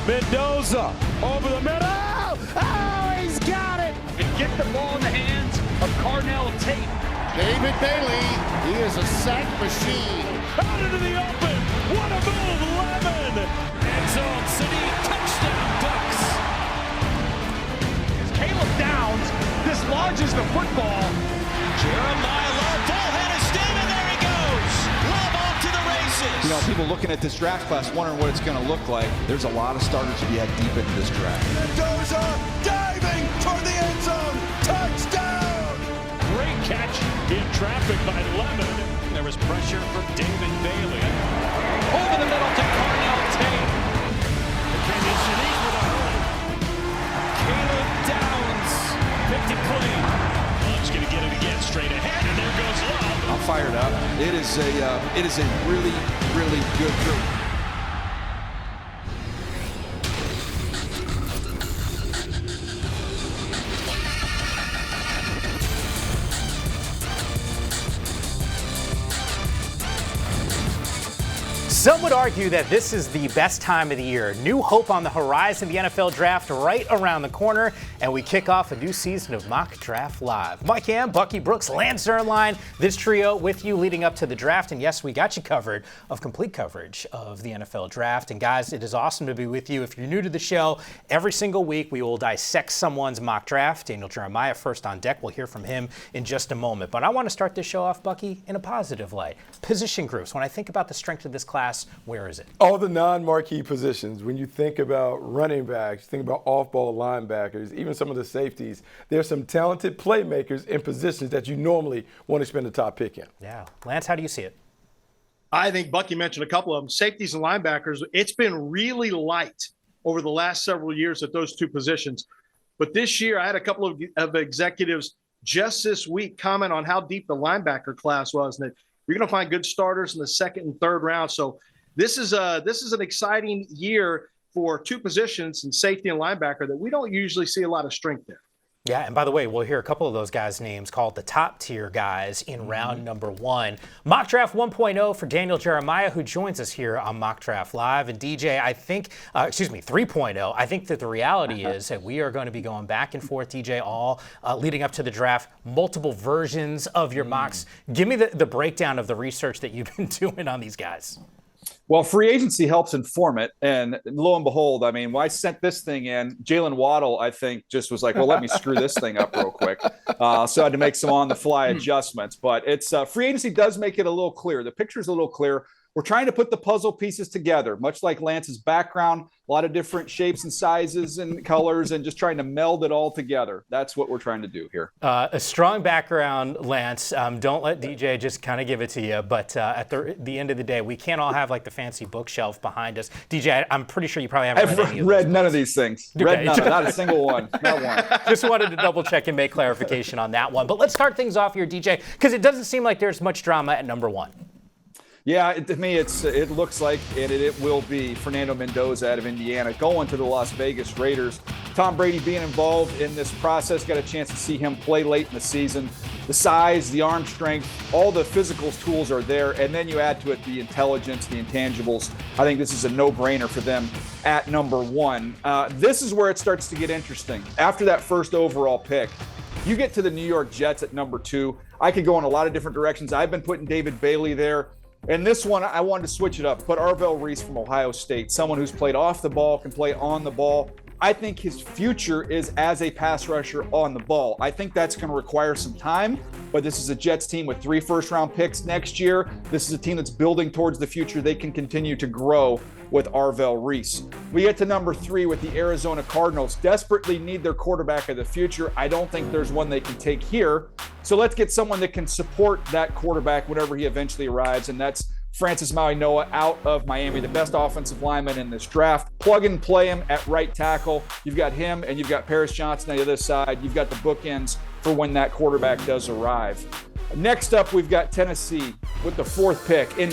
Mendoza over the middle. Oh, he's got it. And get the ball in the hands of Carnell Tate. David Bailey, he is a sack machine. Out into the open. What a move, Lemon. RedZone City, touchdown Ducks. As Caleb Downs dislodges the football. Jeremiah Love, full head of steam, and there he goes. Love off to the races. You know, people looking at this draft class wondering what it's going to look like. There's a lot of starters to be had deep into this draft. Mendoza diving toward the end zone. Touchdown! Great catch in traffic by Lemon. There was pressure from David Bailey. Over the middle to Carnell Tate. Kenyon Shanique with a hurry. Caleb Downs picked it clean. Love's going to get it again straight ahead, and there goes Love. I'm fired up. It is a really, really good group. Some would argue that this is the best time of the year. New hope on the horizon, the NFL draft right around the corner, and we kick off a new season of Mock Draft Live. Mike Ham, Bucky Brooks, Lance Zierlein, this trio with you leading up to the draft. And yes, we got you covered of complete coverage of the NFL draft. And guys, it is awesome to be with you. If you're new to the show, every single week we will dissect someone's mock draft. Daniel Jeremiah first on deck. We'll hear from him in just a moment. But I want to start this show off, Bucky, in a positive light. Position groups. When I think about the strength of this class, where is it? All the non-marquee positions. When you think about running backs, think about off-ball linebackers, even some of the safeties, there's some talented playmakers in positions that you normally want to spend the top pick in. Yeah. Lance, how do you see it? I think Bucky mentioned a couple of them. Safeties and linebackers, it's been really light over the last several years at those two positions. But this year, I had a couple of executives just this week comment on how deep the linebacker class was, and that you're going to find good starters in the second and third round. So this is an exciting year for two positions in safety and linebacker that we don't usually see a lot of strength there. Yeah, and by the way, we'll hear a couple of those guys' names called the top tier guys in round number 1. Mock Draft 1.0 for Daniel Jeremiah, who joins us here on Mock Draft Live. And DJ, I think, 3.0. I think that the reality is that we are going to be going back and forth, DJ, all leading up to the draft, multiple versions of your mocks. Give me the breakdown of the research that you've been doing on these guys. Well, free agency helps inform it. And lo and behold, I mean, when I sent this thing in, Jalen Waddle, I think, just was like, well, let me screw this thing up real quick. So I had to make some on-the-fly adjustments. But it's free agency does make it a little clear. The picture's a little clear. We're trying to put the puzzle pieces together, much like Lance's background, a lot of different shapes and sizes and colors, and just trying to meld it all together. That's what we're trying to do here. A strong background, Lance. Don't let DJ just kind of give it to you. But at the end of the day, we can't all have like the fancy bookshelf behind us. DJ, I'm pretty sure you probably haven't read none of these things. Okay. Read none, not a single one. Not one. Just wanted to double check and make clarification on that one. But let's start things off here, DJ, because it doesn't seem like there's much drama at number 1. Yeah, to me, it looks like, and it will be Fernando Mendoza out of Indiana going to the Las Vegas Raiders. Tom Brady being involved in this process, got a chance to see him play late in the season. The size, the arm strength, all the physical tools are there, and then you add to it the intelligence, the intangibles. I think this is a no-brainer for them at number 1. This is where it starts to get interesting. After that first overall pick, you get to the New York Jets at number 2. I could go in a lot of different directions. I've been putting David Bailey there. And this one, I wanted to switch it up. Put Arvell Reese from Ohio State, someone who's played off the ball, can play on the ball. I think his future is as a pass rusher on the ball. I think that's going to require some time, but this is a Jets team with 3 first-round picks next year. This is a team that's building towards the future. They can continue to grow with Arvell Reese. We get to number 3 with the Arizona Cardinals. Desperately need their quarterback of the future. I don't think there's one they can take here. So let's get someone that can support that quarterback whenever he eventually arrives, and that's Francis Maui-Noah out of Miami, the best offensive lineman in this draft. Plug and play him at right tackle. You've got him and you've got Paris Johnson on the other side. You've got the bookends for when that quarterback does arrive. Next up, we've got Tennessee with the 4th pick. And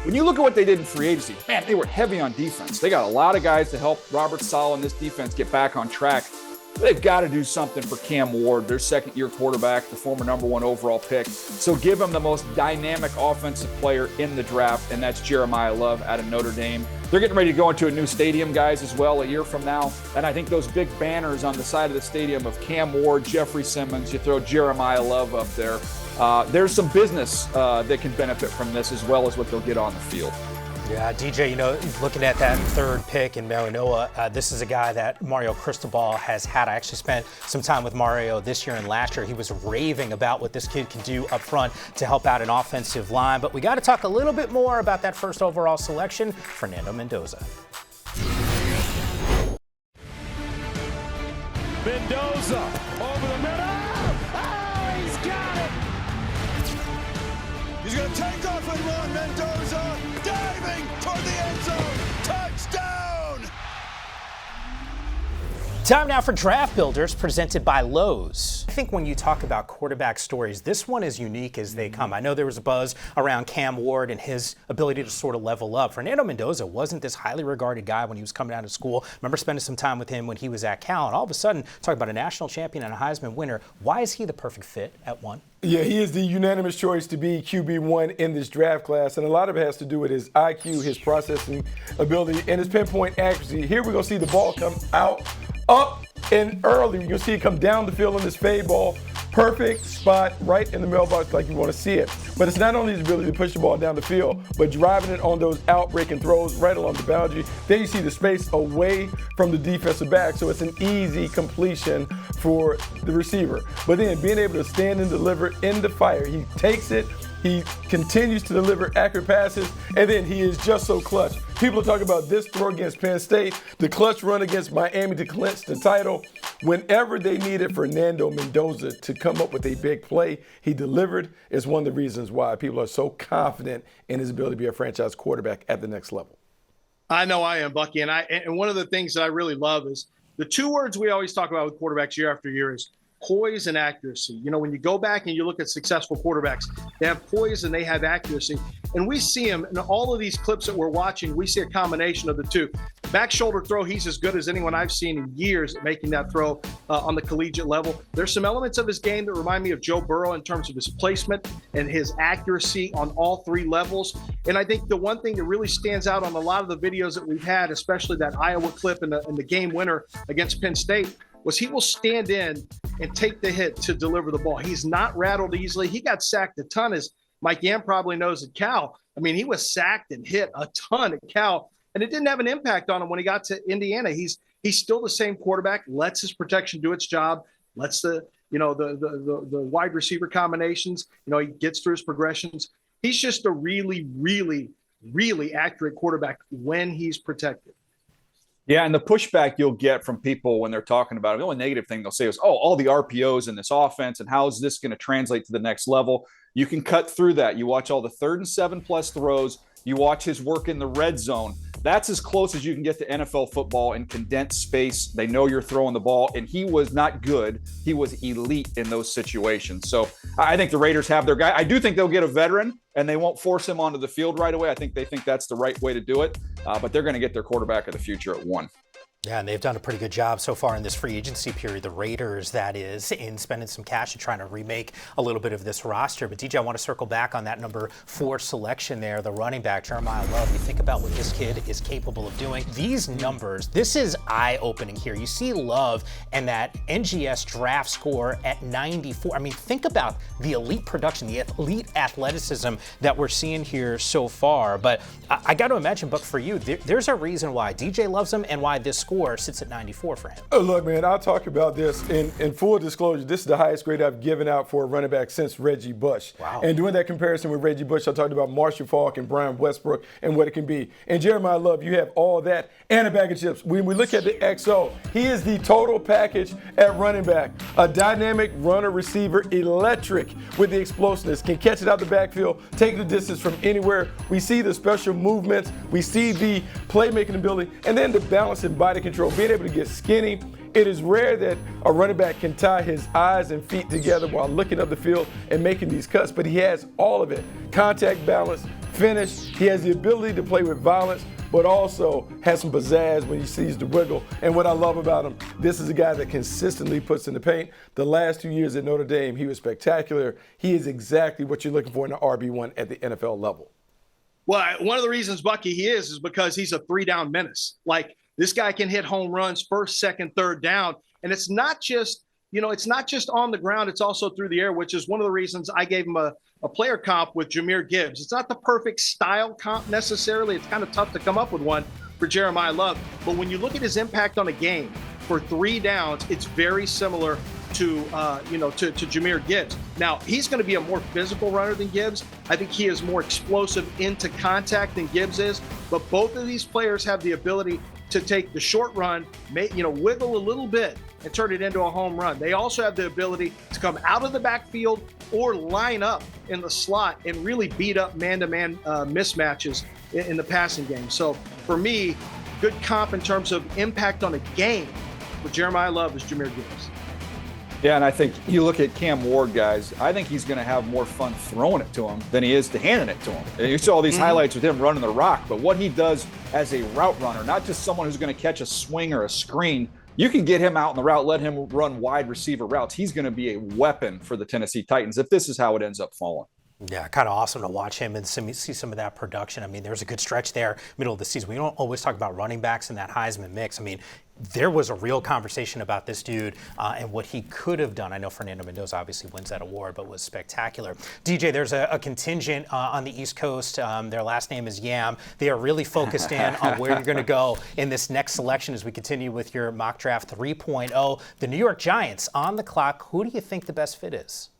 when you look at what they did in free agency, man, they were heavy on defense. They got a lot of guys to help Robert Saleh and this defense get back on track. They've got to do something for Cam Ward, their second-year quarterback, the former number 1 overall pick. So give him the most dynamic offensive player in the draft, and that's Jeremiah Love out of Notre Dame. They're getting ready to go into a new stadium, guys, as well, a year from now. And I think those big banners on the side of the stadium of Cam Ward, Jeffrey Simmons, you throw Jeremiah Love up there. There's some business that can benefit from this as well as what they'll get on the field. Yeah, DJ, looking at that third pick in Manoa, this is a guy that Mario Cristobal has had. I actually spent some time with Mario this year and last year. He was raving about what this kid can do up front to help out an offensive line. But we got to talk a little bit more about that first overall selection, Fernando Mendoza. Mendoza over the middle. Oh, he's got it. He's going to take off and run. Mendoza diving toward the end zone. Touchdown! Time now for Draft Builders, presented by Lowe's. I think when you talk about quarterback stories, this one is unique as they come. I know there was a buzz around Cam Ward and his ability to sort of level up. Fernando Mendoza wasn't this highly regarded guy when he was coming out of school. Remember spending some time with him when he was at Cal, and all of a sudden, talk about a national champion and a Heisman winner. Why is he the perfect fit at 1? Yeah, he is the unanimous choice to be QB1 in this draft class, and a lot of it has to do with his IQ, his processing ability, and his pinpoint accuracy. Here we're going to see the ball come out, up, and early. You're going to see it come down the field on this fade ball. Perfect spot right in the mailbox like you want to see it. But it's not only his ability to push the ball down the field, but driving it on those out-breaking throws right along the boundary. Then you see the space away from the defensive back, so it's an easy completion for the receiver. But then being able to stand and deliver in the fire, he takes it, he continues to deliver accurate passes, and then he is just so clutch. People are talking about this throw against Penn State, the clutch run against Miami to clinch the title. Whenever they needed Fernando Mendoza to come up with a big play, he delivered. Is one of the reasons why people are so confident in his ability to be a franchise quarterback at the next level. I know I am, Bucky. And one of the things that I really love is the two words we always talk about with quarterbacks year after year is poise and accuracy. When you go back and you look at successful quarterbacks, they have poise and they have accuracy. And we see them in all of these clips that we're watching. We see a combination of the two. Back shoulder throw, he's as good as anyone I've seen in years at making that throw on the collegiate level. There's some elements of his game that remind me of Joe Burrow in terms of his placement and his accuracy on all three levels. And I think the one thing that really stands out on a lot of the videos that we've had, especially that Iowa clip and the game winner against Penn State, was he will stand in and take the hit to deliver the ball. He's not rattled easily. He got sacked a ton, as Mike Yam probably knows at Cal. I mean, he was sacked and hit a ton at Cal, and it didn't have an impact on him when he got to Indiana. He's still the same quarterback, lets his protection do its job, lets the wide receiver combinations, he gets through his progressions. He's just a really, really, really accurate quarterback when he's protected. Yeah, and the pushback you'll get from people when they're talking about it, the only negative thing they'll say is, all the RPOs in this offense, and how is this going to translate to the next level? You can cut through that. You watch all the 3rd and 7+ throws. You watch his work in the red zone. That's as close as you can get to NFL football in condensed space. They know you're throwing the ball, and he was not good. He was elite in those situations. So I think the Raiders have their guy. I do think they'll get a veteran, and they won't force him onto the field right away. I think they think that's the right way to do it, but they're going to get their quarterback of the future at 1. Yeah, and they've done a pretty good job so far in this free agency period, the Raiders, that is, in spending some cash and trying to remake a little bit of this roster. But, DJ, I want to circle back on that number 4 selection there, the running back, Jeremiah Love. You think about what this kid is capable of doing. These numbers, this is eye-opening here. You see Love and that NGS draft score at 94. I mean, think about the elite production, the elite athleticism that we're seeing here so far. But I got to imagine, Buck, for you, there's a reason why DJ loves him and why this score sits at 94 for him. Look, man, I'll talk about this in full disclosure. This is the highest grade I've given out for a running back since Reggie Bush. Wow. And doing that comparison with Reggie Bush, I talked about Marshall Faulk and Brian Westbrook and what it can be. And Jeremiah Love, you have all that and a bag of chips. When we look at the XO, he is the total package at running back. A dynamic runner receiver, electric with the explosiveness, can catch it out the backfield, take the distance from anywhere. We see the special movements, we see the playmaking ability, and then the balance and body control, being able to get skinny. It is rare that a running back can tie his eyes and feet together while looking up the field and making these cuts, but he has all of it. Contact balance, finish. He has the ability to play with violence, but also has some pizzazz when he sees the wiggle. And what I love about him, this is a guy that consistently puts in the paint. The last 2 years at Notre Dame, he was spectacular. He is exactly what you're looking for in an RB1 at the NFL level. Well, one of the reasons, Bucky, he is because he's a 3-down menace. Like, this guy can hit home runs first, second, third down. And it's not just, it's not just on the ground. It's also through the air, which is one of the reasons I gave him a player comp with Jahmyr Gibbs. It's not the perfect style comp necessarily. It's kind of tough to come up with one for Jeremiah Love. But when you look at his impact on a game for 3 downs, it's very similar to Jahmyr Gibbs. Now, he's going to be a more physical runner than Gibbs. I think he is more explosive into contact than Gibbs is. But both of these players have the ability to take the short run, wiggle a little bit and turn it into a home run. They also have the ability to come out of the backfield or line up in the slot and really beat up man-to-man mismatches in the passing game. So for me, good comp in terms of impact on a game for Jeremiah Love is Jahmyr Gibbs. Yeah, and I think you look at Cam Ward, guys, I think he's going to have more fun throwing it to him than he is to handing it to him. And you saw all these highlights with him running the rock, but what he does as a route runner, not just someone who's going to catch a swing or a screen, you can get him out in the route, let him run wide receiver routes. He's going to be a weapon for the Tennessee Titans if this is how it ends up falling. Yeah, kind of awesome to watch him and see some of that production. I mean, there was a good stretch there, middle of the season. We don't always talk about running backs in that Heisman mix. I mean, there was a real conversation about this dude and what he could have done. I know Fernando Mendoza obviously wins that award, but was spectacular. DJ, there's a contingent on the East Coast. Their last name is Yam. They are really focused in on where you're going to go in this next selection as we continue with your mock draft 3.0. The New York Giants on the clock. Who do you think the best fit is?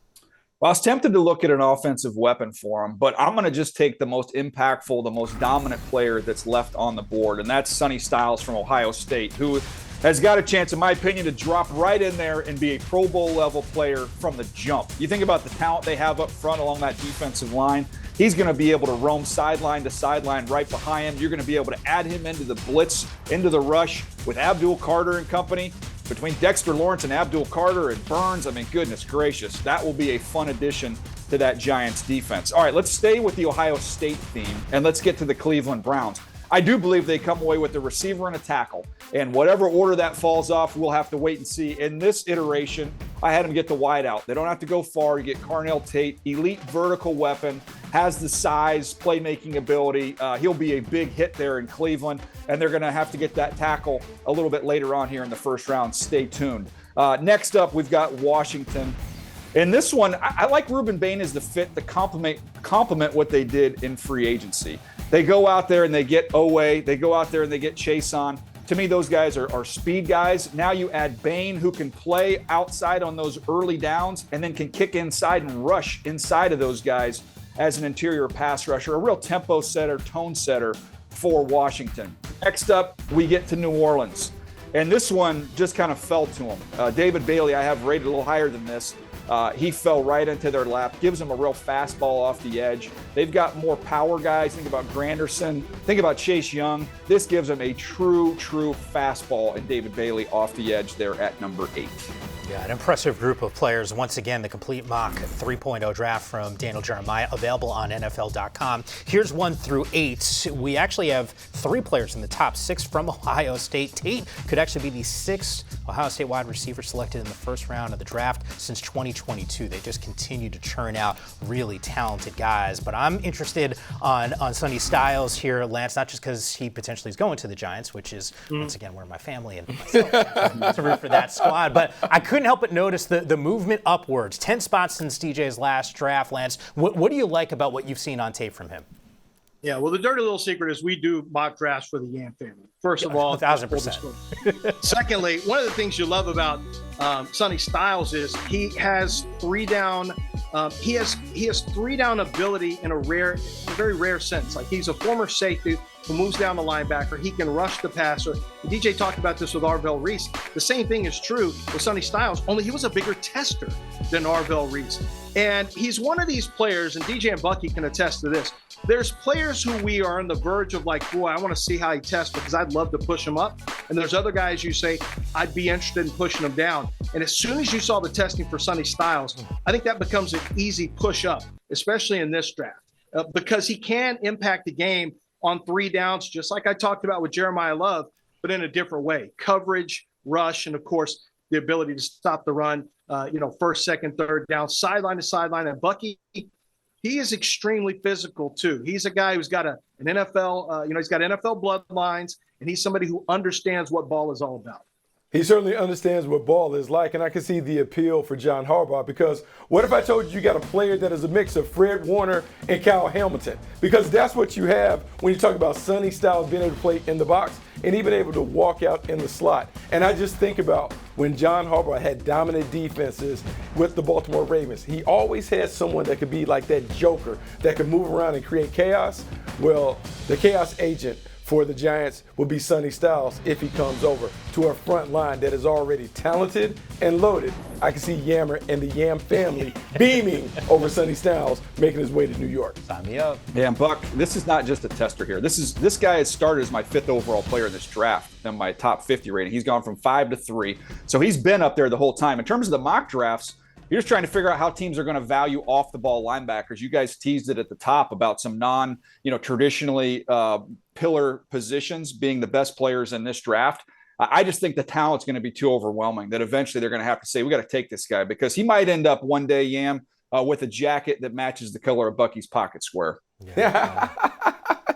Well, I was tempted to look at an offensive weapon for him, but I'm going to just take the most impactful, the most dominant player that's left on the board, and that's Sonny Styles from Ohio State, who has got a chance, in my opinion, to drop right in there and be a Pro Bowl level player from the jump. You think about the talent they have up front along that defensive line. He's going to be able to roam sideline to sideline right behind him. You're going to be able to add him into the blitz, into the rush with Abdul Carter and company. Between Dexter Lawrence and Abdul Carter and Burns, I mean, goodness gracious, that will be a fun addition to that Giants defense. All right, let's stay with the Ohio State theme, and let's get to the Cleveland Browns. I do believe they come away with a receiver and a tackle, and whatever order that falls off, we'll have to wait and see. In this iteration, I had them get the wide out. They don't have to go far. You get Carnell Tate, elite vertical weapon, has the size, playmaking ability. He'll be a big hit there in Cleveland, and they're going to have to get that tackle a little bit later on here in the first round. Stay tuned. Next up, we've got Washington. In this one, I like Ruben Bain as the fit to complement what they did in free agency. They go out there and they get Owe. They go out there and they get Chase on. To me, those guys are speed guys. Now you add Bain, who can play outside on those early downs and then can kick inside and rush inside of those guys as an interior pass rusher, a real tempo setter, tone setter for Washington. Next up, we get to New Orleans. And this one just kind of fell to him. David Bailey, I have rated a little higher than this. He fell right into their lap, gives them a real fastball off the edge. They've got more power guys. Think about Granderson. Think about Chase Young. This gives them a true fastball, and David Bailey off the edge there at number 8. Yeah, an impressive group of players. Once again, the complete mock 3.0 draft from Daniel Jeremiah, available on NFL.com. Here's 1 through 8. We actually have 3 players in the top 6 from Ohio State. Tate could actually be the 6th Ohio State wide receiver selected in the first round of the draft since 2022. They just continue to churn out really talented guys. But I'm interested on Sonny Styles here, Lance, not just because he potentially is going to the Giants, which is, once again, where my family and myself to root for that squad. But I couldn't help but notice the movement upwards. 10 spots since DJ's last draft, Lance. What do you like about what you've seen on tape from him? Yeah, well, the dirty little secret is we do mock drafts for the Yam family. First of all, 1,000%. Secondly, one of the things you love about Sonny Styles is he has 3-down. He has 3-down ability in a very rare sense. Like, he's a former safety who moves down the linebacker. He can rush the passer. And DJ talked about this with Arvell Reese. The same thing is true with Sonny Styles, only he was a bigger tester than Arvell Reese. And he's one of these players, and DJ and Bucky can attest to this. There's players who we are on the verge of, like, boy, I want to see how he tests because I'd love to push him up. And there's other guys you say, I'd be interested in pushing him down. And as soon as you saw the testing for Sonny Styles, I think that becomes an easy push up, especially in this draft, because he can impact the game on 3 downs, just like I talked about with Jeremiah Love, but in a different way. Coverage, rush, and, of course, the ability to stop the run, first, second, third down, sideline to sideline. And Bucky, he is extremely physical too. He's a guy who's got an NFL, he's got NFL bloodlines, and he's somebody who understands what ball is all about. He certainly understands what ball is like, and I can see the appeal for John Harbaugh, because what if I told you got a player that is a mix of Fred Warner and Kyle Hamilton? Because that's what you have when you talk about Sonny Styles being able to play in the box and even able to walk out in the slot. And I just think about when John Harbaugh had dominant defenses with the Baltimore Ravens, he always had someone that could be like that joker that could move around and create chaos. Well, the chaos agent for the Giants will be Sonny Styles if he comes over to a front line that is already talented and loaded. I can see Yammer and the Yam family beaming over Sonny Styles making his way to New York. Sign me up. Yeah, and Buck, this is not just a tester here. This guy has started as my 5th overall player in this draft and my top 50 rating. He's gone from 5 to 3. So he's been up there the whole time. In terms of the mock drafts, you're just trying to figure out how teams are going to value off the ball linebackers. You guys teased it at the top about some traditionally pillar positions being the best players in this draft. I just think the talent's going to be too overwhelming that eventually they're going to have to say, we got to take this guy, because he might end up one day, Yam, with a jacket that matches the color of Bucky's pocket square. Yeah.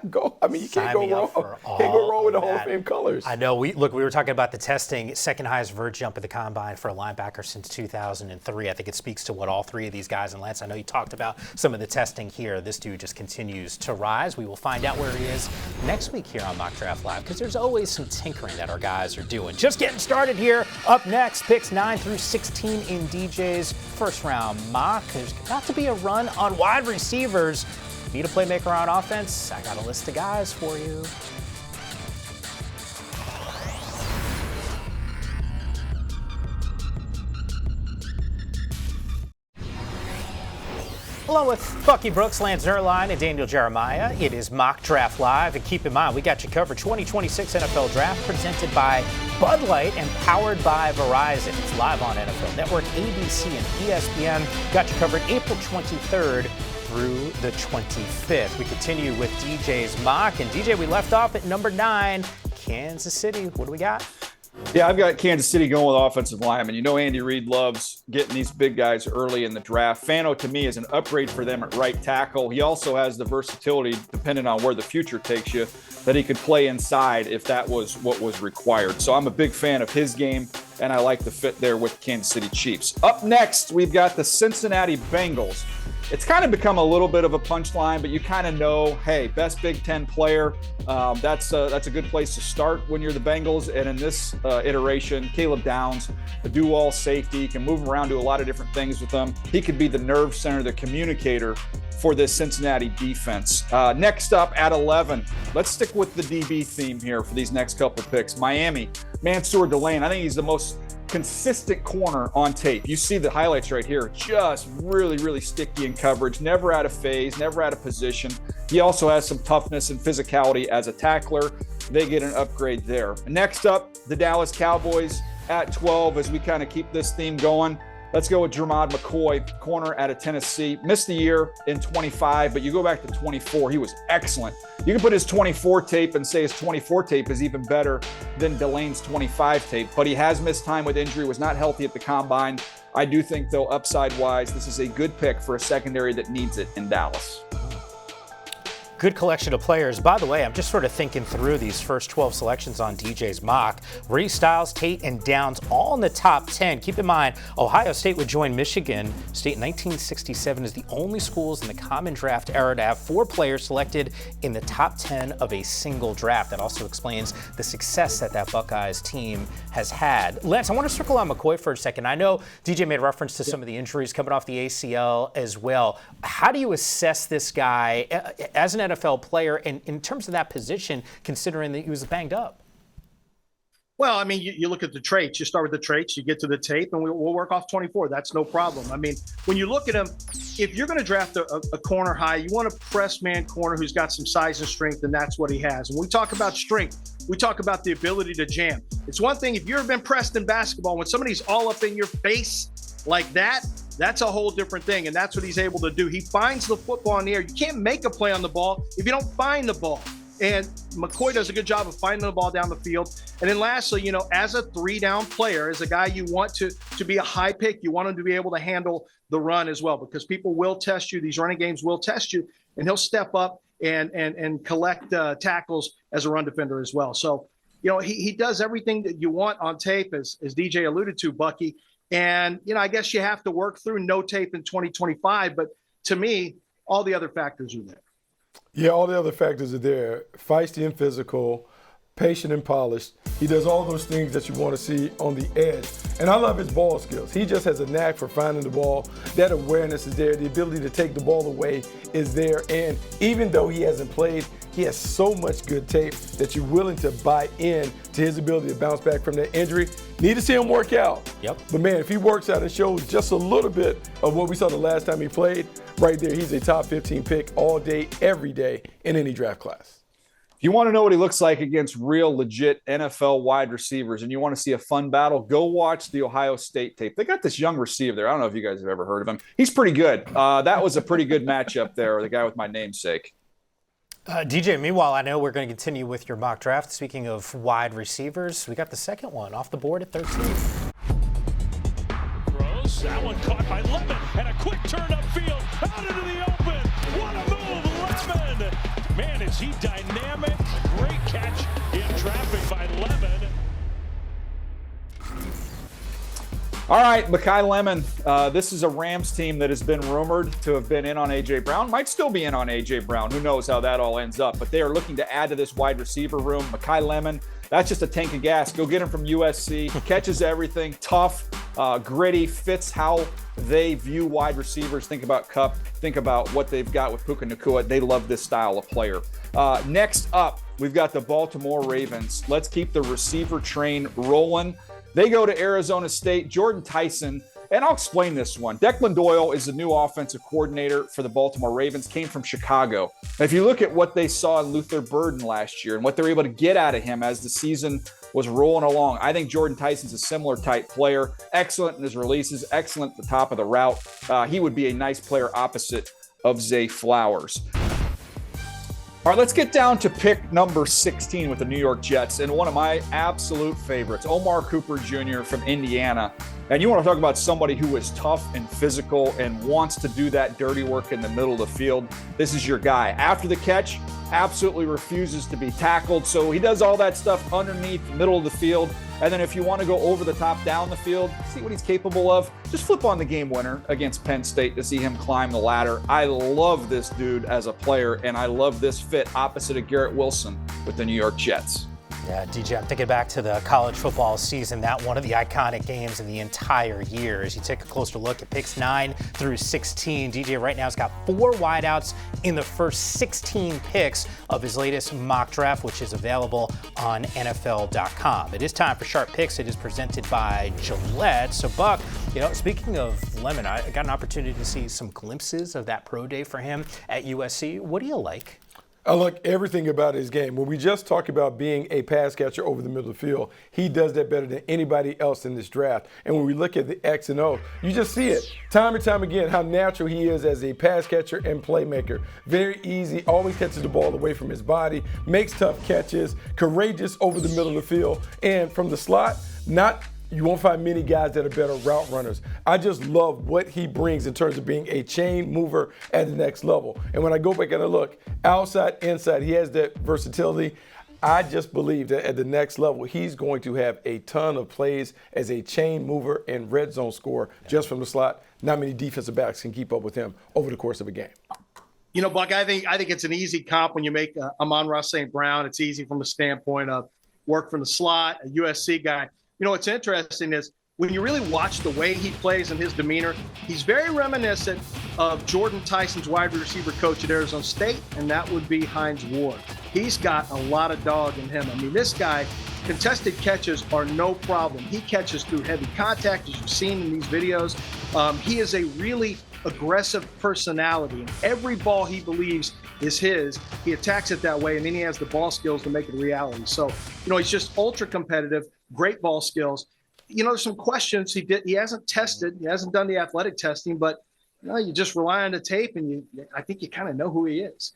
You can't go wrong with the Hall of Fame colors. I know. We were talking about the testing, second highest vert jump at the combine for a linebacker since 2003. I think it speaks to what all three of these guys, and Lance, I know you talked about some of the testing here. This dude just continues to rise. We will find out where he is next week here on Mock Draft Live, because there's always some tinkering that our guys are doing. Just getting started here. Up next, picks 9 through 16 in DJ's first round mock. There's got to be a run on wide receivers. Need a playmaker on offense? I got a list of guys for you. Along with Bucky Brooks, Lance Zierlein, and Daniel Jeremiah, it is Mock Draft Live. And keep in mind, we got you covered 2026 NFL Draft presented by Bud Light and powered by Verizon. It's live on NFL Network, ABC, and ESPN. Got you covered April 23rd through the 25th. We continue with DJ's mock. And DJ, we left off at number 9, Kansas City. What do we got? Yeah, I've got Kansas City going with offensive linemen. You know Andy Reid loves getting these big guys early in the draft. Fano, to me, is an upgrade for them at right tackle. He also has the versatility, depending on where the future takes you, that he could play inside if that was what was required. So I'm a big fan of his game, and I like the fit there with Kansas City Chiefs. Up next, we've got the Cincinnati Bengals. It's kind of become a little bit of a punchline, but you kind of know, hey, best Big Ten player. That's a good place to start when you're the Bengals. And in this iteration, Caleb Downs, a do-all safety, can move around, do a lot of different things with them. He could be the nerve center, the communicator for this Cincinnati defense. Next up at 11, let's stick with the DB theme here for these next couple picks. Miami, Mansour Delane. I think he's the most consistent corner on tape. You see the highlights right here, just really, really sticky in coverage, never out of phase, never out of position. He also has some toughness and physicality as a tackler. They get an upgrade there. Next up, the Dallas Cowboys at 12 as we kind of keep this theme going. Let's go with Jermod McCoy, corner out of Tennessee. Missed the year in 25, but you go back to 24, he was excellent. You can put his 24 tape and say his 24 tape is even better than Delane's 25 tape, but he has missed time with injury, was not healthy at the combine. I do think, though, upside-wise, this is a good pick for a secondary that needs it in Dallas. Good collection of players. By the way, I'm just sort of thinking through these first 12 selections on DJ's mock. Reed, Styles, Tate, and Downs all in the top 10. Keep in mind, Ohio State would join Michigan State in 1967 as the only schools in the common draft era to have 4 players selected in the top 10 of a single draft. That also explains the success that Buckeyes team has had. Lance, I want to circle on McCoy for a second. I know DJ made reference to some of the injuries coming off the ACL as well. How do you assess this guy as an NFL player and in terms of that position, considering that he was banged up? Well, I mean, you look at the traits. You start with the traits, you get to the tape, and we'll work off 24. That's no problem. I mean, when you look at him, if you're going to draft a corner high, you want a press man corner who's got some size and strength, and that's what he has. When we talk about strength, we talk about the ability to jam. It's one thing if you've ever been pressed in basketball, when somebody's all up in your face like that, that's a whole different thing, and that's what he's able to do. He finds the football in the air. You can't make a play on the ball if you don't find the ball. And McCoy does a good job of finding the ball down the field. And then lastly, as a 3-down player, as a guy you want to be a high pick, you want him to be able to handle the run as well, because people will test you. These running games will test you, and he'll step up and collect tackles as a run defender as well. So, he does everything that you want on tape, as DJ alluded to, Bucky. And, I guess you have to work through no tape in 2025. But to me, all the other factors are there. Yeah, all the other factors are there. Feisty and physical, patient and polished. He does all those things that you want to see on the edge. And I love his ball skills. He just has a knack for finding the ball. That awareness is there. The ability to take the ball away is there. And even though he hasn't played, he has so much good tape that you're willing to buy in to his ability to bounce back from that injury. Need to see him work out. Yep. But man, if he works out and shows just a little bit of what we saw the last time he played, right there, he's a top 15 pick all day, every day in any draft class. If you want to know what he looks like against real, legit NFL wide receivers and you want to see a fun battle, go watch the Ohio State tape. They got this young receiver there. I don't know if you guys have ever heard of him. He's pretty good. That was a pretty good matchup there, the guy with my namesake. DJ, meanwhile, I know we're going to continue with your mock draft. Speaking of wide receivers, we got the second one off the board at 13. Throws, that one caught by Lemon, and a quick turn upfield, out into the open. What a move, Lemon! Man, is he dynamic. Great catch in traffic by Lemon. All right, Mekhi Lemon. This is a Rams team that has been rumored to have been in on A.J. Brown. Might still be in on A.J. Brown. Who knows how that all ends up. But they are looking to add to this wide receiver room. Mekhi Lemon, that's just a tank of gas. Go get him from USC. Catches everything. Tough, gritty, fits how they view wide receivers. Think about Kupp. Think about what they've got with Puka Nacua. They love this style of player. Next up, we've got the Baltimore Ravens. Let's keep the receiver train rolling. They go to Arizona State. Jordan Tyson, and I'll explain this one. Declan Doyle is the new offensive coordinator for the Baltimore Ravens, came from Chicago. Now, if you look at what they saw in Luther Burden last year and what they were able to get out of him as the season was rolling along, I think Jordan Tyson's a similar type player. Excellent in his releases, excellent at the top of the route. He would be a nice player opposite of Zay Flowers. All right, let's get down to pick number 16 with the New York Jets, and one of my absolute favorites, Omar Cooper Jr. from Indiana. And you want to talk about somebody who is tough and physical and wants to do that dirty work in the middle of the field. This is your guy. After the catch, absolutely refuses to be tackled. So he does all that stuff underneath, the middle of the field. And then if you want to go over the top, down the field, see what he's capable of, just flip on the game winner against Penn State to see him climb the ladder. I love this dude as a player, and I love this fit opposite of Garrett Wilson with the New York Jets. Yeah, DJ, I'm thinking back to the college football season, that one of the iconic games in the entire year. As you take a closer look at picks 9 through 16, DJ right now has got 4 wideouts in the first 16 picks of his latest mock draft, which is available on NFL.com. It is time for Sharp Picks. It is presented by Gillette. So, Buck, speaking of Lemon, I got an opportunity to see some glimpses of that pro day for him at USC. What do you like? I like everything about his game. When we just talk about being a pass catcher over the middle of the field, he does that better than anybody else in this draft. And when we look at the X and O, you just see it time and time again how natural he is as a pass catcher and playmaker. Very easy, always catches the ball away from his body, makes tough catches, courageous over the middle of the field. And from the slot, you won't find many guys that are better route runners. I just love what he brings in terms of being a chain mover at the next level. And when I go back and I look, outside, inside, he has that versatility. I just believe that at the next level, he's going to have a ton of plays as a chain mover and red zone scorer just from the slot. Not many defensive backs can keep up with him over the course of a game. Buck, I think it's an easy comp when you make Amon-Ra St. Brown. It's easy from the standpoint of work from the slot, a USC guy. What's interesting is when you really watch the way he plays and his demeanor, he's very reminiscent of Jordan Tyson's wide receiver coach at Arizona State, and that would be Hines Ward. He's got a lot of dog in him. I mean, this guy, contested catches are no problem. He catches through heavy contact, as you've seen in these videos. He is a really aggressive personality, and every ball he believes is his, he attacks it that way, and then he has the ball skills to make it a reality. So, he's just ultra competitive, great ball skills. There's some questions he hasn't tested, he hasn't done the athletic testing, but you just rely on the tape, and I think you kind of know who he is.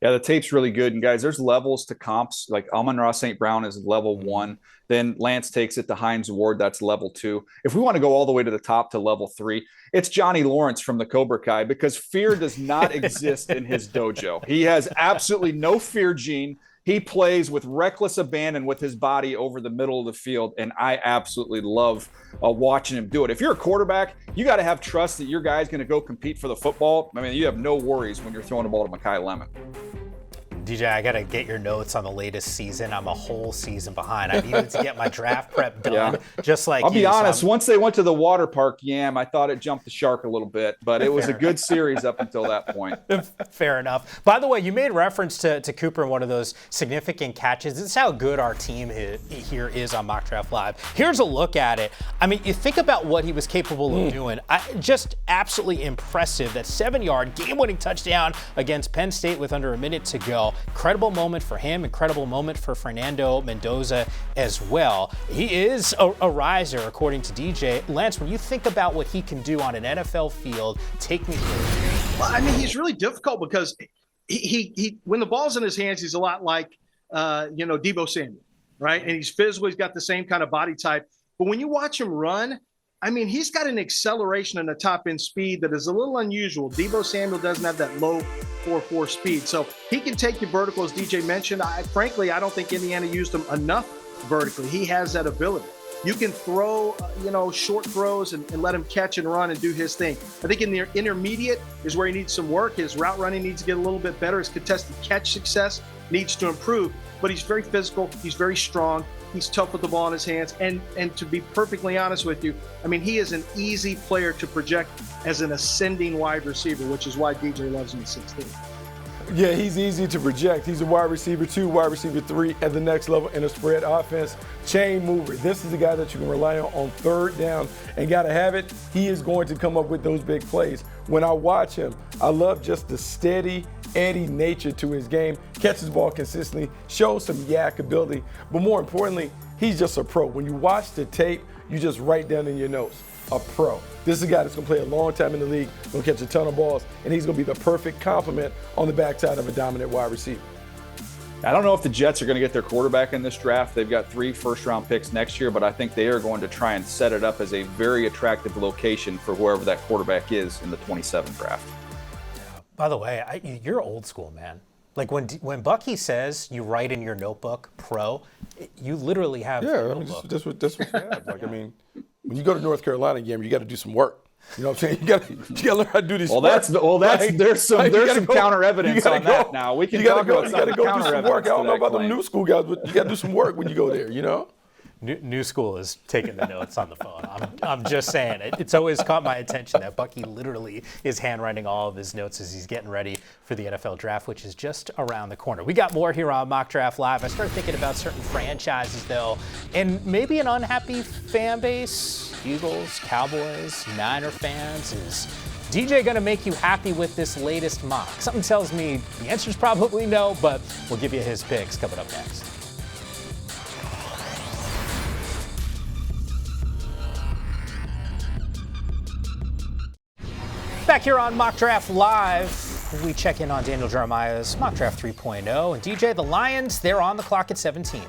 Yeah, the tape's really good. And guys, there's levels to comps. Like Amon-Ra St. Brown is level 1. Then Lance takes it to Hines Ward. That's level 2. If we want to go all the way to the top to level 3, it's Johnny Lawrence from the Cobra Kai, because fear does not exist in his dojo. He has absolutely no fear gene. He plays with reckless abandon with his body over the middle of the field, and I absolutely love watching him do it. If you're a quarterback, you got to have trust that your guy's going to go compete for the football. I mean, you have no worries when you're throwing the ball to Mekhi Lemon. DJ, I got to get your notes on the latest season. I'm a whole season behind. I needed to get my draft prep done, just like I'll be honest, so once they went to the water park, I thought it jumped the shark a little bit, but it was a good series up until that point. Fair enough. By the way, you made reference to Cooper in one of those significant catches. This is how good our team here is on Mock Draft Live. Here's a look at it. I mean, you think about what he was capable of doing. Just absolutely impressive. That 7-yard game-winning touchdown against Penn State with under a minute to go. Incredible moment for him, incredible moment for Fernando Mendoza as well. He is a riser, according to DJ. Lance, when you think about what he can do on an NFL field, take me through. Well, I mean, he's really difficult because he when the ball's in his hands, he's a lot like, Deebo Samuel, right? And he's physical. He's got the same kind of body type. But when you watch him run, I mean, he's got an acceleration and a top-end speed that is a little unusual. Deebo Samuel doesn't have that low 4.4 speed. So he can take you vertical, as DJ mentioned. Frankly, I don't think Indiana used him enough vertically. He has that ability. You can throw, short throws and let him catch and run and do his thing. I think in the intermediate is where he needs some work. His route running needs to get a little bit better. His contested catch success needs to improve. But he's very physical. He's very strong. He's tough with the ball in his hands. And to be perfectly honest with you, I mean, he is an easy player to project as an ascending wide receiver, which is why DJ loves him at 16. Yeah, he's easy to project. He's a wide receiver 2, wide receiver 3 at the next level in a spread offense. Chain mover. This is the guy that you can rely on third down and got to have it. He is going to come up with those big plays. When I watch him, I love just the steady Eddie nature to his game, catches the ball consistently, shows some yak ability, but more importantly, he's just a pro. When you watch the tape, you just write down in your notes, a pro. This is a guy that's gonna play a long time in the league, gonna catch a ton of balls, and he's gonna be the perfect complement on the backside of a dominant wide receiver. I don't know if the Jets are going to get their quarterback in this draft. They've got 3 first-round picks next year, but I think they are going to try and set it up as a very attractive location for whoever that quarterback is in the 27 draft. By the way, you're old school, man. Like when Bucky says you write in your notebook pro, you literally have a notebook. That's what you have. Like, I mean, when you go to North Carolina game, you got to do some work. You know what I'm saying? You got to learn how to do this. There's some counter evidence on that now. We can talk about some counter evidence. I don't know about the new school guys, but you got to do some work when you go there. You know. New school is taking the notes on the phone. I'm just saying it's always caught my attention that Bucky literally is handwriting all of his notes as he's getting ready for the NFL draft, which is just around the corner. We got more here on Mock Draft Live. I start thinking about certain franchises though, and maybe an unhappy fan base. Eagles, Cowboys, Niner fans. Is DJ going to make you happy with this latest mock? Something tells me the answer is probably no, but we'll give you his picks coming up next. Back here on Mock Draft Live, we check in on Daniel Jeremiah's Mock Draft 3.0. And DJ, the Lions, they're on the clock at 17.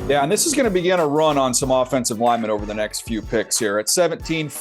Yeah, and this is going to begin a run on some offensive linemen over the next few picks here. At 17,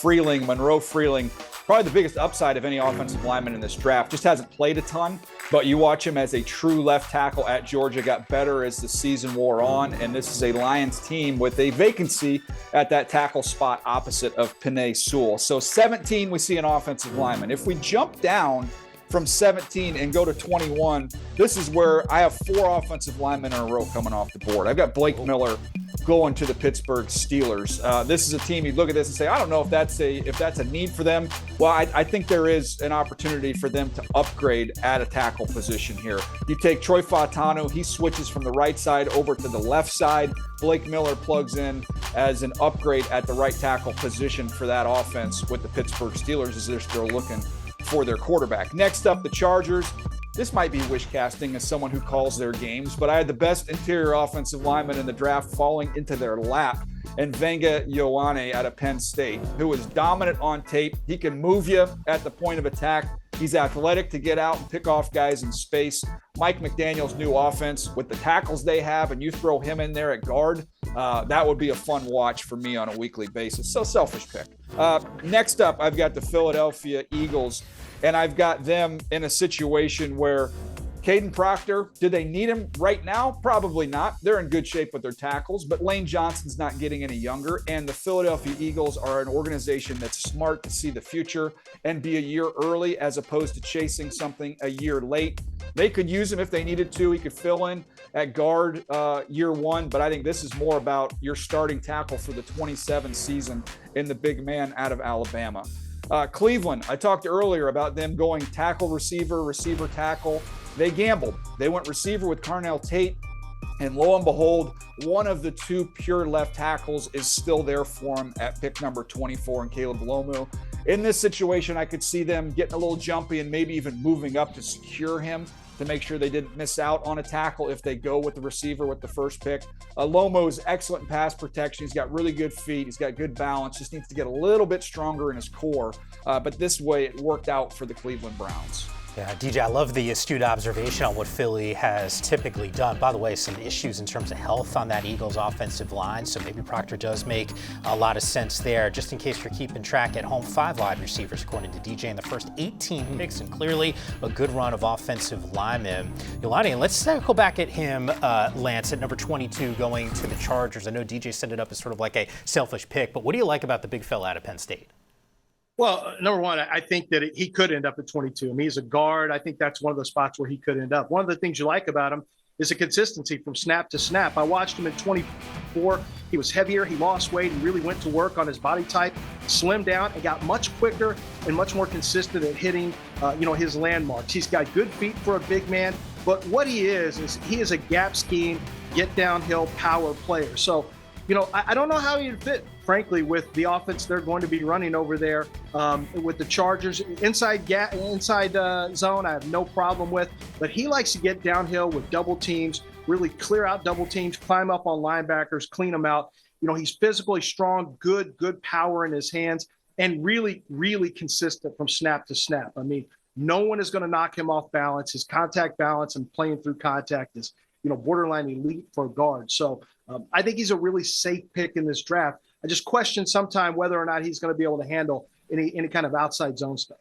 Monroe Freeling, probably the biggest upside of any offensive lineman in this draft. Just hasn't played a ton, but you watch him as a true left tackle at Georgia, got better as the season wore on, and this is a Lions team with a vacancy at that tackle spot opposite of Penei Sewell. So 17, we see an offensive lineman. If we jump down from 17 and go to 21, this is where I have 4 offensive linemen in a row coming off the board. I've got Blake Miller going to the Pittsburgh Steelers. This is a team, you look at this and say, I don't know if that's a need for them. Well, I think there is an opportunity for them to upgrade at a tackle position here. You take Troy Fautanu, he switches from the right side over to the left side. Blake Miller plugs in as an upgrade at the right tackle position for that offense with the Pittsburgh Steelers as they're still looking for their quarterback. Next up, the Chargers. This might be wish casting as someone who calls their games, but I had the best interior offensive lineman in the draft falling into their lap, and Venga Ioane out of Penn State, who is dominant on tape. He can move you at the point of attack. He's athletic to get out and pick off guys in space. Mike McDaniel's new offense with the tackles they have, and you throw him in there at guard, that would be a fun watch for me on a weekly basis. So selfish pick. Next up, I've got the Philadelphia Eagles, and I've got them in a situation where Caden Proctor, do they need him right now? Probably not. They're in good shape with their tackles, but Lane Johnson's not getting any younger, and the Philadelphia Eagles are an organization that's smart to see the future and be a year early as opposed to chasing something a year late. They could use him if they needed to. He could fill in at guard year one, but I think this is more about your starting tackle for the 27 season in the big man out of Alabama. Cleveland, I talked earlier about them going tackle, receiver, receiver, tackle. They gambled. They went receiver with Carnell Tate, and lo and behold, one of the two pure left tackles is still there for him at pick number 24 in Caleb Lomu. In this situation, I could see them getting a little jumpy and maybe even moving up to secure him to make sure they didn't miss out on a tackle if they go with the receiver with the first pick. Lomo's excellent pass protection. He's got really good feet. He's got good balance. Just needs to get a little bit stronger in his core. But this way, it worked out for the Cleveland Browns. Yeah, DJ, I love the astute observation on what Philly has typically done. By the way, some issues in terms of health on that Eagles offensive line, so maybe Proctor does make a lot of sense there. Just in case you're keeping track at home, 5 wide receivers according to DJ in the first 18 picks, and clearly a good run of offensive linemen. Yolani, let's go back at him, Lance, at number 22 going to the Chargers. I know DJ set it up as sort of like a selfish pick, but what do you like about the big fella out of Penn State? Well, number one, I think that he could end up at 22. I mean, he's a guard. I think that's one of the spots where he could end up. One of the things you like about him is the consistency from snap to snap. I watched him in 24. He was heavier. He lost weight. He really went to work on his body type, slimmed down, and got much quicker and much more consistent at hitting, his landmarks. He's got good feet for a big man, but what he is he is a gap scheme, get downhill power player. So, I don't know how he'd fit, frankly, with the offense they're going to be running over there with the Chargers. Inside zone, I have no problem with, but he likes to get downhill with double teams, really clear out double teams, climb up on linebackers, clean them out. He's physically strong, good power in his hands, and really, really consistent from snap to snap. I mean, no one is going to knock him off balance. His contact balance and playing through contact is, borderline elite for a guard. So I think he's a really safe pick in this draft. I just question sometime whether or not he's going to be able to handle any kind of outside zone stuff.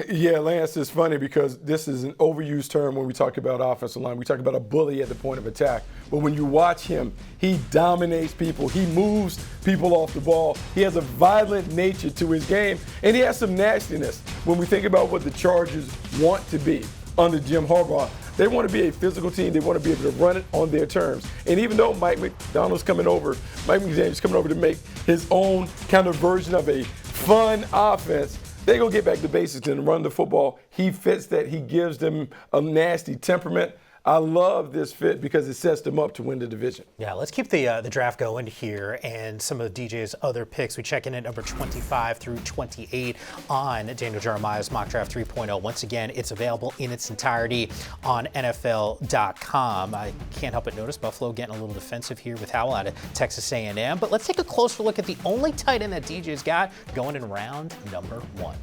Yeah, Lance, it's funny because this is an overused term when we talk about offensive line. We talk about a bully at the point of attack. But when you watch him, he dominates people. He moves people off the ball. He has a violent nature to his game, and he has some nastiness. When we think about what the Chargers want to be under Jim Harbaugh, they want to be a physical team. They want to be able to run it on their terms. And even though Mike McDaniel's coming over to make his own kind of version of a fun offense, they're going to get back to basics and run the football. He fits that. He gives them a nasty temperament. I love this fit because it sets them up to win the division. Yeah, let's keep the draft going here and some of DJ's other picks. We check in at number 25 through 28 on Daniel Jeremiah's Mock Draft 3.0. Once again, it's available in its entirety on NFL.com. I can't help but notice Buffalo getting a little defensive here with Howell out of Texas A&M. But let's take a closer look at the only tight end that DJ's got going in round number 1.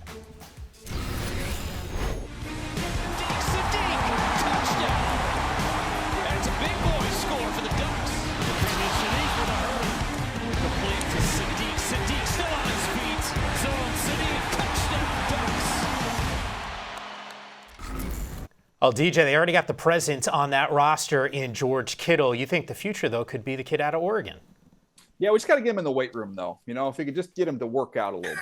Oh, DJ, they already got the present on that roster in George Kittle. You think the future, though, could be the kid out of Oregon? Yeah, we just got to get him in the weight room, though. If we could just get him to work out a little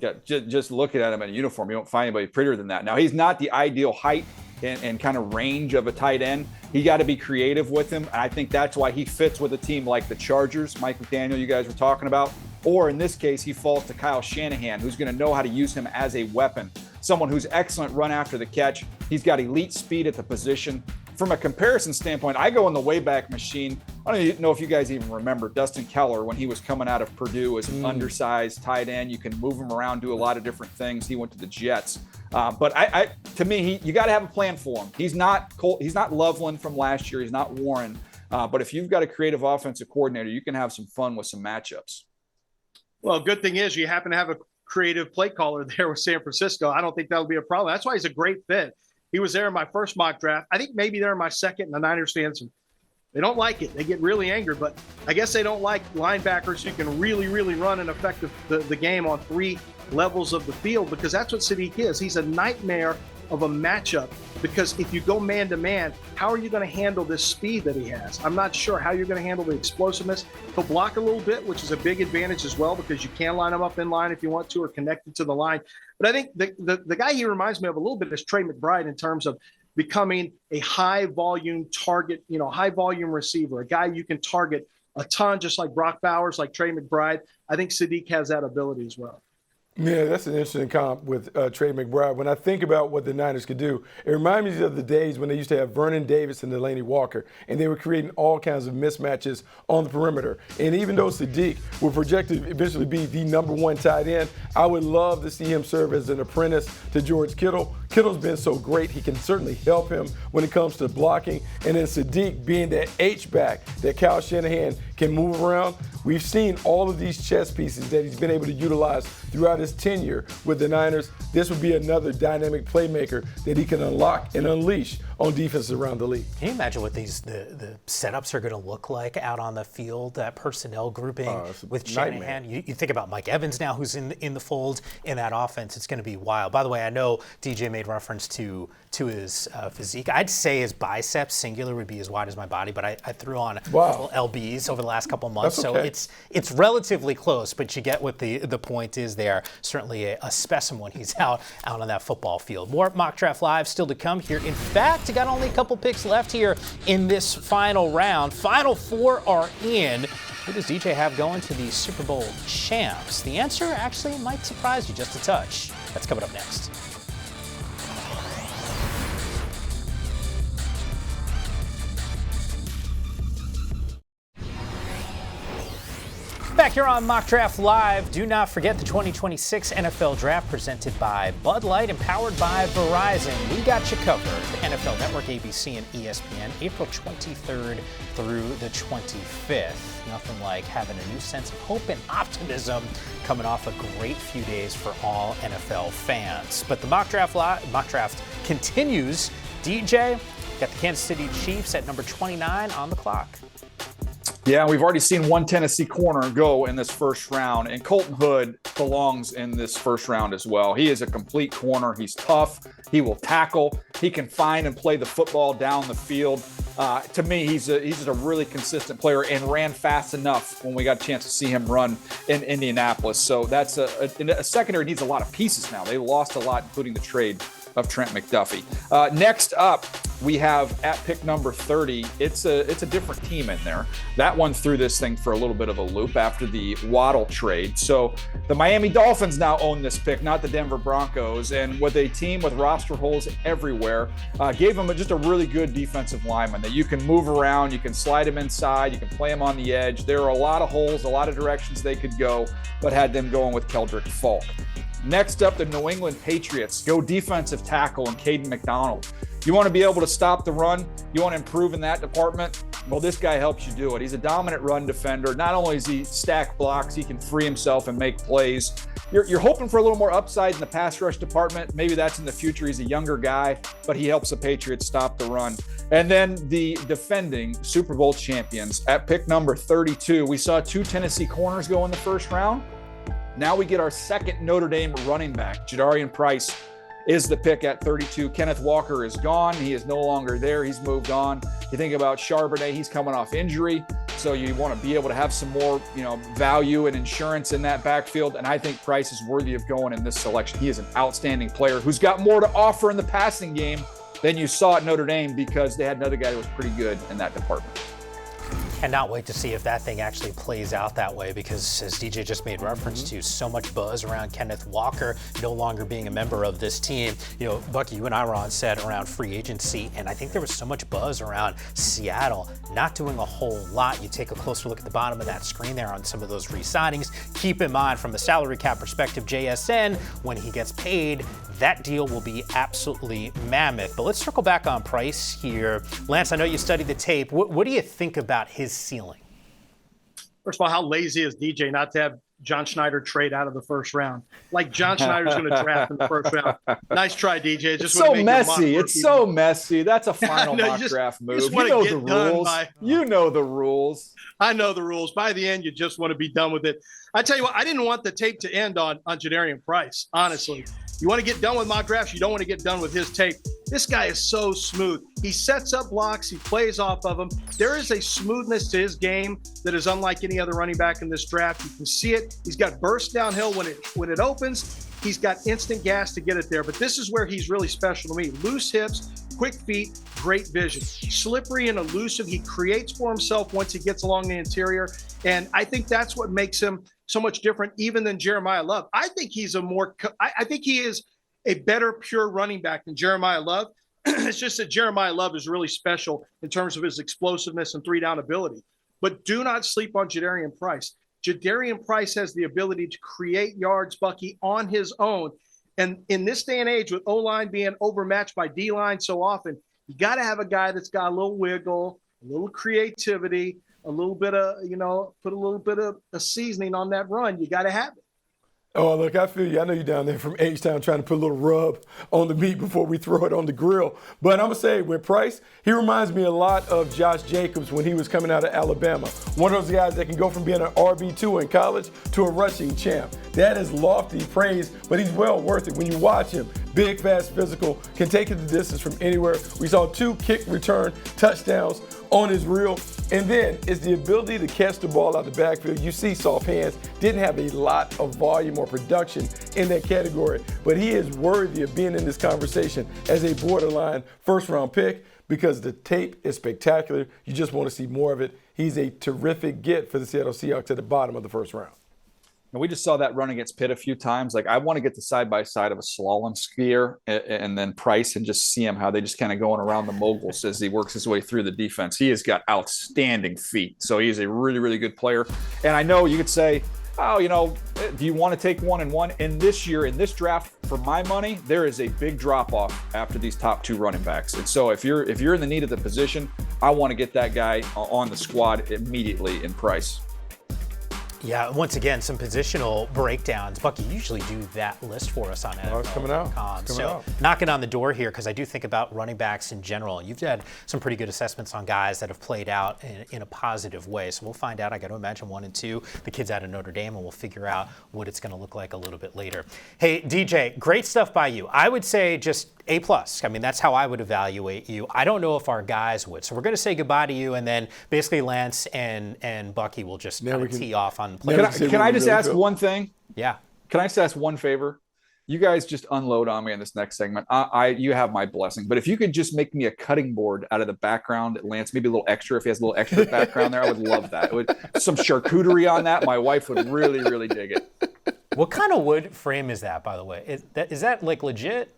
bit. Just looking at him in a uniform, you don't find anybody prettier than that. Now, he's not the ideal height and kind of range of a tight end. You got to be creative with him. And I think that's why he fits with a team like the Chargers, Mike McDaniel, you guys were talking about. Or in this case, he falls to Kyle Shanahan, who's going to know how to use him as a weapon. Someone who's excellent run after the catch. He's got elite speed at the position. From a comparison standpoint, I go in the Wayback Machine. I don't even know if you guys even remember Dustin Keller when he was coming out of Purdue as an undersized tight end. You can move him around, do a lot of different things. He went to the Jets. But to me, you got to have a plan for him. He's not Loveland from last year. He's not Warren. But if you've got a creative offensive coordinator, you can have some fun with some matchups. Well, good thing is you happen to have a creative play caller there with San Francisco. I don't think that'll be a problem. That's why he's a great fit. He was there in my first mock draft. I think maybe they're in my second, and the Niners fans, they don't like it. They get really angry, but I guess they don't like linebackers who can really, really run and affect the game on 3 levels of the field, because that's what Sadiq is. He's a nightmare of a matchup, because if you go man-to-man, how are you going to handle this speed that he has? I'm not sure how you're going to handle the explosiveness. He'll block a little bit, which is a big advantage as well, because you can line him up in line if you want to, or connected to the line. But I think the guy he reminds me of a little bit is Trey McBride in terms of becoming a high-volume target, high-volume receiver, a guy you can target a ton, just like Brock Bowers, like Trey McBride. I think Sadiq has that ability as well. Yeah, that's an interesting comp with Trey McBride. When I think about what the Niners could do, it reminds me of the days when they used to have Vernon Davis and Delaney Walker, and they were creating all kinds of mismatches on the perimeter. And even though Sadiq will projected to eventually be the #1 tight end, I would love to see him serve as an apprentice to George Kittle. Kittle's been so great, he can certainly help him when it comes to blocking. And then Sadiq being that H-back that Kyle Shanahan can move around. We've seen all of these chess pieces that he's been able to utilize throughout his tenure with the Niners. This would be another dynamic playmaker that he can unlock and unleash on defenses around the league. Can you imagine what the setups are going to look like out on the field, that personnel grouping with Shanahan? You think about Mike Evans now, who's in the fold in that offense. It's going to be wild. By the way, I know DJ made reference to his physique. I'd say his biceps singular would be as wide as my body, but I threw on little LBs over the last couple of months. That's okay. So it's relatively close, but you get what the point is there. Certainly a specimen when he's out on that football field. More Mock Draft Live still to come here. In fact, you got only a couple picks left here in this final round. Final 4 are in. Who does DJ have going to the Super Bowl champs? The answer actually might surprise you just a touch. That's coming up next. Back here on Mock Draft Live, do not forget the 2026 NFL Draft presented by Bud Light and powered by Verizon. We got you covered. The NFL Network, ABC, and ESPN, April 23rd through the 25th. Nothing like having a new sense of hope and optimism coming off a great few days for all NFL fans. But the Mock Draft continues. DJ, got the Kansas City Chiefs at number 29 on the clock. Yeah, we've already seen one Tennessee corner go in this first round, and Colton Hood belongs in this first round as well. He is a complete corner. He's tough. He will tackle. He can find and play the football down the field. To me, he's a really consistent player and ran fast enough when we got a chance to see him run in Indianapolis. So that's a secondary needs a lot of pieces now. They lost a lot, including the trade of Trent McDuffie. Next up, we have at pick number 30. It's a different team in there. That one threw this thing for a little bit of a loop after the Waddle trade. So the Miami Dolphins now own this pick, not the Denver Broncos. And with a team with roster holes everywhere, gave them just a really good defensive lineman that you can move around, you can slide him inside, you can play him on the edge. There are a lot of holes, a lot of directions they could go, but had them going with Keldrick Falk. Next up, the New England Patriots go defensive tackle and Caden McDonald. You want to be able to stop the run? You want to improve in that department? Well, this guy helps you do it. He's a dominant run defender. Not only is he stack blocks, he can free himself and make plays. You're hoping for a little more upside in the pass rush department. Maybe that's in the future. He's a younger guy, but he helps the Patriots stop the run. And then the defending Super Bowl champions at pick number 32. We saw 2 Tennessee corners go in the first round. Now we get our second Notre Dame running back. Jadarian Price is the pick at 32. Kenneth Walker is gone. He is no longer there. He's moved on. You think about Charbonnet, he's coming off injury. So you want to be able to have some more, value and insurance in that backfield. And I think Price is worthy of going in this selection. He is an outstanding player who's got more to offer in the passing game than you saw at Notre Dame, because they had another guy that was pretty good in that department. Cannot wait to see if that thing actually plays out that way, because as DJ just made reference to, so much buzz around Kenneth Walker no longer being a member of this team. Bucky, you and I were on set around free agency, and I think there was so much buzz around Seattle not doing a whole lot. You take a closer look at the bottom of that screen there on some of those re-signings. Keep in mind, from the salary cap perspective, JSN, when he gets paid, that deal will be absolutely mammoth. But let's circle back on Price here. Lance, I know you studied the tape. What do you think about his ceiling? First of all, how lazy is DJ not to have John Schneider trade out of the first round. Like John Schneider's going to draft in the first round. Nice try, DJ. It's so messy. It's so messy. That's a final mock draft move. You know the rules. You know the rules. I know the rules. By the end, you just want to be done with it. I tell you what, I didn't want the tape to end on Jadarian Price, honestly. You want to get done with mock drafts, you don't want to get done with his tape. This guy is so smooth. He sets up blocks, he plays off of them. There is a smoothness to his game that is unlike any other running back in this draft. You can see it. He's got burst downhill when it opens. He's got instant gas to get it there. But this is where he's really special to me. Loose hips, quick feet, great vision. Slippery and elusive. He creates for himself once he gets along the interior. And I think that's what makes him so much different even than Jeremiah Love. I think he is a better pure running back than Jeremiah Love. It's just that Jeremiah Love is really special in terms of his explosiveness and three-down ability. But do not sleep on Jadarian Price. Jadarian Price has the ability to create yards, Bucky, on his own. And in this day and age, with O-line being overmatched by D-line so often, you got to have a guy that's got a little wiggle, a little creativity, a little bit of, put a little bit of a seasoning on that run. You got to have it. Oh, look, I feel you. I know you're down there from H-Town trying to put a little rub on the meat before we throw it on the grill. But I'm going to say, with Price, he reminds me a lot of Josh Jacobs when he was coming out of Alabama. One of those guys that can go from being an RB2 in college to a rushing champ. That is lofty praise, but he's well worth it. When you watch him, big, fast, physical, can take it the distance from anywhere. We saw 2 kick return touchdowns on his reel. And then it's the ability to catch the ball out the backfield. You see soft hands, didn't have a lot of volume or production in that category, but he is worthy of being in this conversation as a borderline first-round pick because the tape is spectacular. You just want to see more of it. He's a terrific get for the Seattle Seahawks at the bottom of the first round. And we just saw that run against Pitt a few times. Like, I want to get the side-by-side of a slalom skier and then Price and just see him, how they just kind of going around the moguls as he works his way through the defense. He has got outstanding feet. So he's a really, really good player. And I know you could say, oh, do you want to take 1-1? And this year, in this draft, for my money, there is a big drop-off after these top 2 running backs. And so if you're in the need of the position, I want to get that guy on the squad immediately in Price. Yeah, once again, some positional breakdowns. Bucky, you usually do that list for us on NFL.com. It's coming out. So knocking on the door here, because I do think about running backs in general. You've had some pretty good assessments on guys that have played out in a positive way. So we'll find out. I got to imagine 1 and 2, the kids out of Notre Dame, and we'll figure out what it's going to look like a little bit later. Hey, DJ, great stuff by you. I would say just A+. I mean, that's how I would evaluate you. I don't know if our guys would. So we're going to say goodbye to you, and then basically Lance and Bucky will just kind of tee off on players. Can I just ask one thing? Yeah. Can I just ask one favor? You guys just unload on me in this next segment. You have my blessing. But if you could just make me a cutting board out of the background, Lance, maybe a little extra, if he has a little extra background there, I would love that. Some charcuterie on that. My wife would really, really dig it. What kind of wood frame is that, by the way? Is that like legit?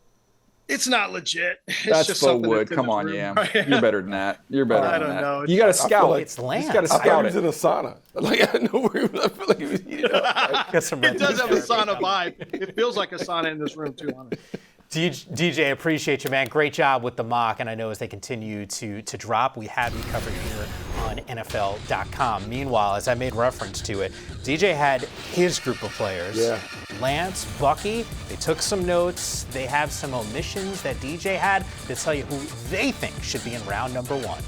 It's not legit. That's just faux wood. Come on, Yam. You're better than that. You're better than that. I don't know. You got to scout it. It's Lance. You got to I thought scout he was it. in a sauna. Like, I know where I feel like he was heated up. It does have a sauna vibe. It feels like a sauna in this room, too, honestly. DJ, appreciate you, man. Great job with the mock, and I know as they continue to drop, we have you covered here on NFL.com. Meanwhile, as I made reference to it, DJ had his group of players. Yeah. Lance, Bucky, they took some notes. They have some omissions that DJ had to tell you who they think should be in round number 1.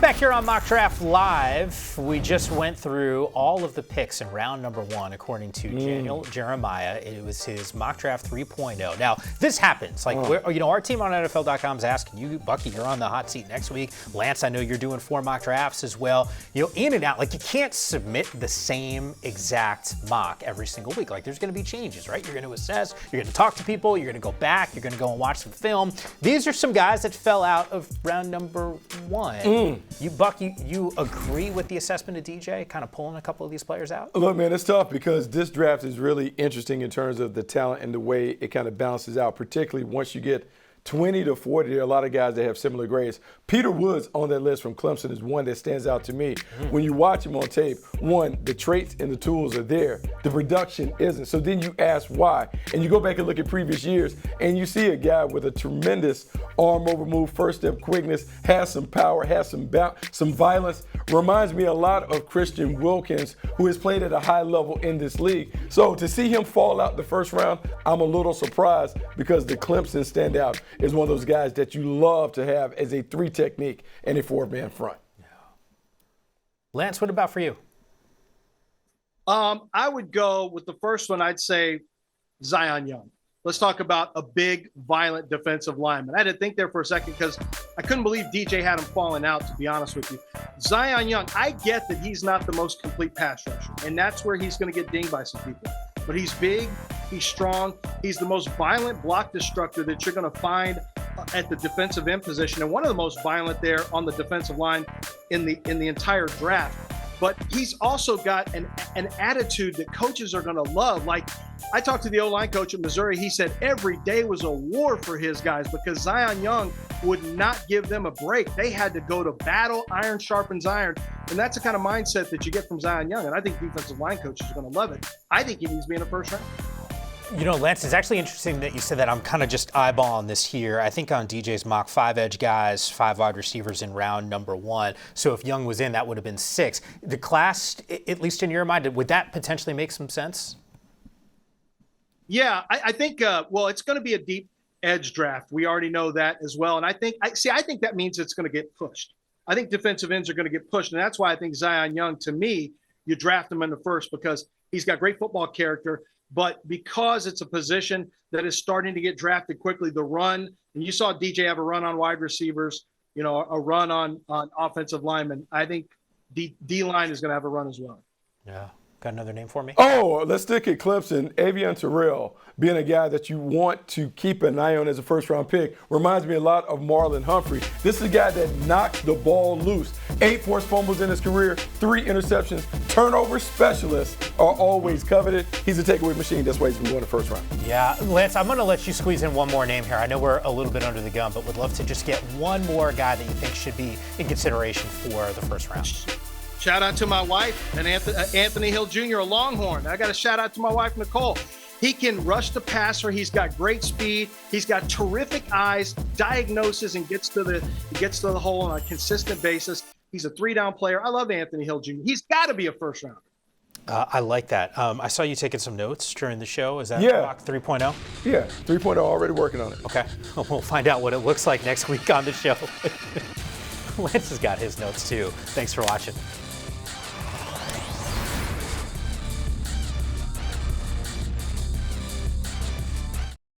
Back here on Mock Draft Live, we just went through all of the picks in round number 1, according to Jeremiah. It was his Mock Draft 3.0. Now, this happens. Like, our team on NFL.com is asking you, Bucky, you're on the hot seat next week. Lance, I know you're doing 4 mock drafts as well. In and out, like, you can't submit the same exact mock every single week. Like, there's going to be changes, right? You're going to assess, you're going to talk to people, you're going to go back, you're going to go and watch some film. These are some guys that fell out of round number 1. You agree with the assessment of DJ, kind of pulling a couple of these players out? Look, man, it's tough because this draft is really interesting in terms of the talent and the way it kind of balances out, particularly once you get 20 to 40. There are a lot of guys that have similar grades. Peter Woods on that list from Clemson is one that stands out to me. When you watch him on tape, one, the traits and the tools are there. The production isn't. So then you ask why. And you go back and look at previous years, and you see a guy with a tremendous arm over move, first step quickness, has some power, has some violence. Reminds me a lot of Christian Wilkins, who has played at a high level in this league. So to see him fall out the first round, I'm a little surprised, because the Clemson standout is one of those guys that you love to have as a 3 technique and a 4-man front. Lance, what about for you? I would go with the first one. I'd say Zion Young. Let's talk about a big, violent defensive lineman. I had to think there for a second because I couldn't believe DJ had him falling out, to be honest with you. Zion Young, I get that he's not the most complete pass rusher, and that's where he's going to get dinged by some people. But he's big, he's strong, he's the most violent block destructor that you're going to find at the defensive end position, and one of the most violent there on the defensive line in the entire draft. But he's also got an attitude that coaches are going to love. Like, I talked to the O-line coach at Missouri. He said every day was a war for his guys because Zion Young would not give them a break. They had to go to battle. Iron sharpens iron. And that's the kind of mindset that you get from Zion Young. And I think defensive line coaches are going to love it. I think he needs to be in the first round. You know, Lance, it's actually interesting that you said that. I'm kind of just eyeballing this here. I think on DJ's mock, 5 edge guys, 5 wide receivers in round number 1. So if Young was in, that would have been 6. The class, at least in your mind, would that potentially make some sense? Yeah, I think, well, it's going to be a deep edge draft. We already know that as well. And I think that means it's going to get pushed. I think defensive ends are going to get pushed. And that's why I think Zion Young, to me, you draft him in the first because he's got great football character. But because it's a position that is starting to get drafted quickly, the run, and you saw DJ have a run on wide receivers, you know, a run on offensive linemen. I think D-line is going to have a run as well. Yeah. Got another name for me? Oh, let's stick at Clemson. Avian Terrell, being a guy that you want to keep an eye on as a first-round pick, reminds me a lot of Marlon Humphrey. This is a guy that knocks the ball loose. 8 forced fumbles in his career, 3 interceptions. Turnover specialists are always coveted. He's a takeaway machine. That's why he's been going the first round. Yeah, Lance, I'm going to let you squeeze in one more name here. I know we're a little bit under the gun, but would love to just get one more guy that you think should be in consideration for the first round. Shout out to my wife and Anthony Hill Jr., a Longhorn. I got a shout out to my wife, Nicole. He can rush the passer. He's got great speed. He's got terrific eyes, diagnoses, and gets to the hole on a consistent basis. He's a 3-down player. I love Anthony Hill Jr. He's got to be a first rounder. I like that. I saw you taking some notes during the show. Is that Rock 3.0? Yeah, 3.0, already working on it. Okay. We'll find out what it looks like next week on the show. Lance has got his notes too. Thanks for watching.